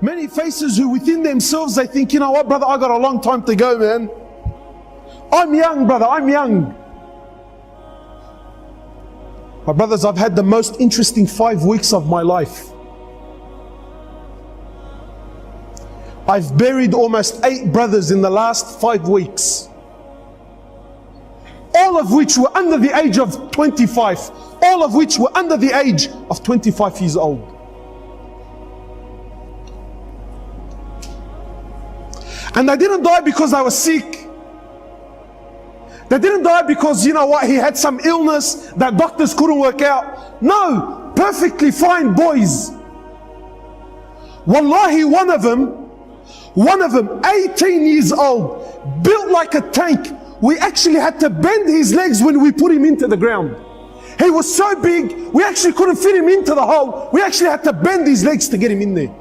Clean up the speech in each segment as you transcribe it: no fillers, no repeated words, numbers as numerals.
Many faces who within themselves they think, you know what, brother, I got a long time to go, man. I'm young, brother, I'm young. My brothers, I've had the most interesting 5 weeks of my life. I've buried almost 8 brothers in the last 5 weeks. All of which were under the age of 25. All of which were under the age of 25 years old. And they didn't die because they were sick. They didn't die because, you know what, he had some illness that doctors couldn't work out. No, perfectly fine boys. Wallahi, one of them, 18 years old, built like a tank. We actually had to bend his legs when we put him into the ground. He was so big, we actually couldn't fit him into the hole. We actually had to bend his legs to get him in there.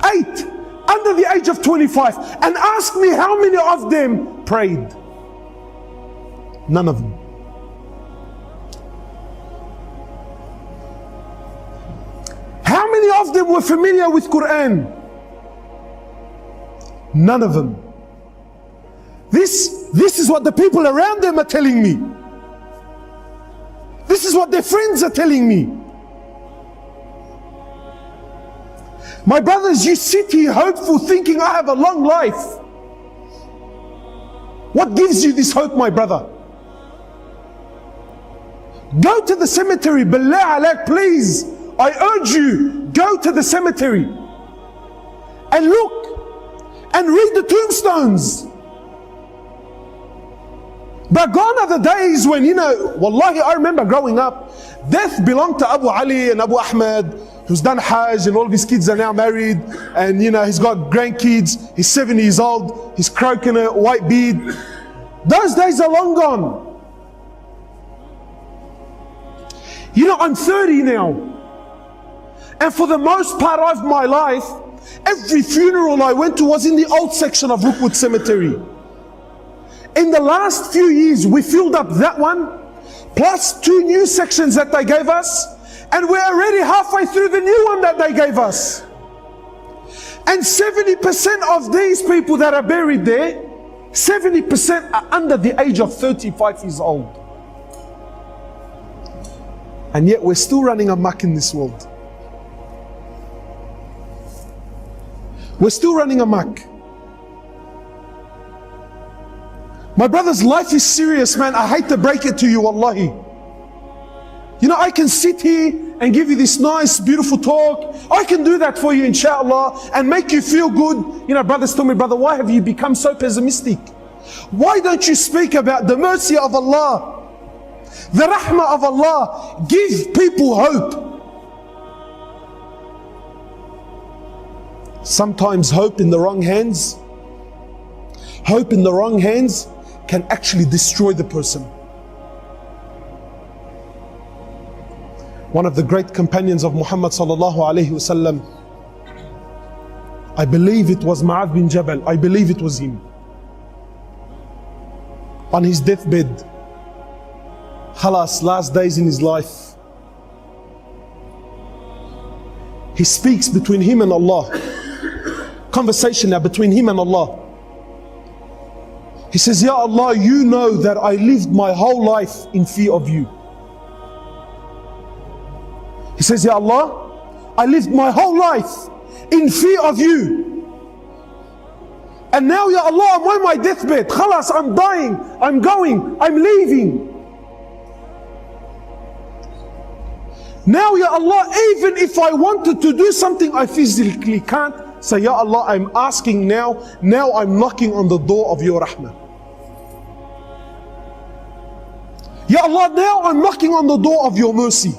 8, under the age of 25. And ask me how many of them prayed. None of them. How many of them were familiar with Quran? None of them. This is what the people around them are telling me. This is what their friends are telling me. My brothers, you sit here hopeful thinking I have a long life. What gives you this hope, my brother? Go to the cemetery, billah alaik, please. I urge you, go to the cemetery and look and read the tombstones. But gone are the days when, you know, wallahi, I remember growing up, death belonged to Abu Ali and Abu Ahmed, who's done Hajj, and all of his kids are now married, and you know, he's got grandkids, he's 70 years old, he's croaking a white beard. Those days are long gone. You know, I'm 30 now. And for the most part of my life, every funeral I went to was in the old section of Rookwood Cemetery. In the last few years, we filled up that one, plus 2 new sections that they gave us, and we're already halfway through the new one that they gave us. And 70% of these people that are buried there, 70% are under the age of 35 years old. And yet we're still running amok in this world. We're still running amok. My brothers, life is serious, man. I hate to break it to you, wallahi. You know, I can sit here and give you this nice, beautiful talk. I can do that for you, inshallah, and make you feel good. You know, brothers tell me, brother, why have you become so pessimistic? Why don't you speak about the mercy of Allah, the rahmah of Allah? Give people hope. Sometimes hope in the wrong hands, can actually destroy the person. One of the great companions of Muhammad sallallahu alaihi wasallam, I believe it was Mu'adh bin Jabal, I believe it was him, on his deathbed, khalas, last days in his life, he speaks between him and Allah, conversation now between him and Allah. He says, Ya Allah, you know that I lived my whole life in fear of you. He says, Ya Allah, I lived my whole life in fear of you. And now, Ya Allah, I'm on my deathbed. Khalas, I'm dying, I'm going, I'm leaving. Now, Ya Allah, even if I wanted to do something, I physically can't. So, Ya Allah, I'm asking now I'm knocking on the door of your rahmah. Ya Allah, now I'm knocking on the door of your mercy.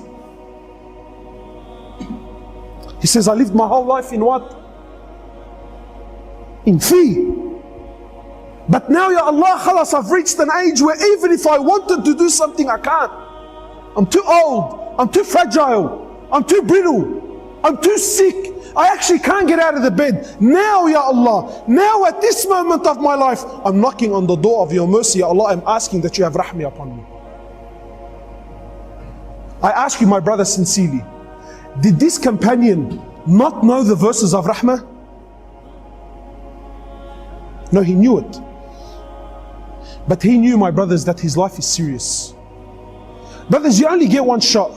He says, I lived my whole life in what? In fear. But now, Ya Allah, khalas, I've reached an age where even if I wanted to do something, I can't. I'm too old, I'm too fragile, I'm too brittle, I'm too sick. I actually can't get out of the bed. Now, Ya Allah, now at this moment of my life, I'm knocking on the door of your mercy. Ya Allah, I'm asking that you have rahmah upon me. I ask you, my brother, sincerely, did this companion not know the verses of Rahmah? No, he knew it. But he knew, my brothers, that his life is serious. Brothers, you only get one shot.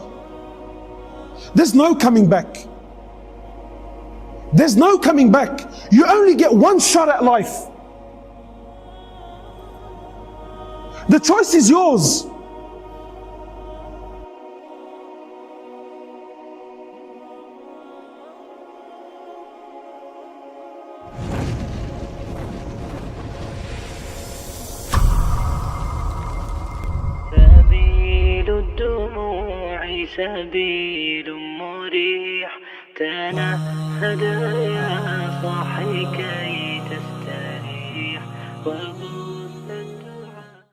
There's no coming back. There's no coming back. You only get one shot at life. The choice is yours. سبيل الدموع سبيل مريح تنهد يا صاحي كي تستريح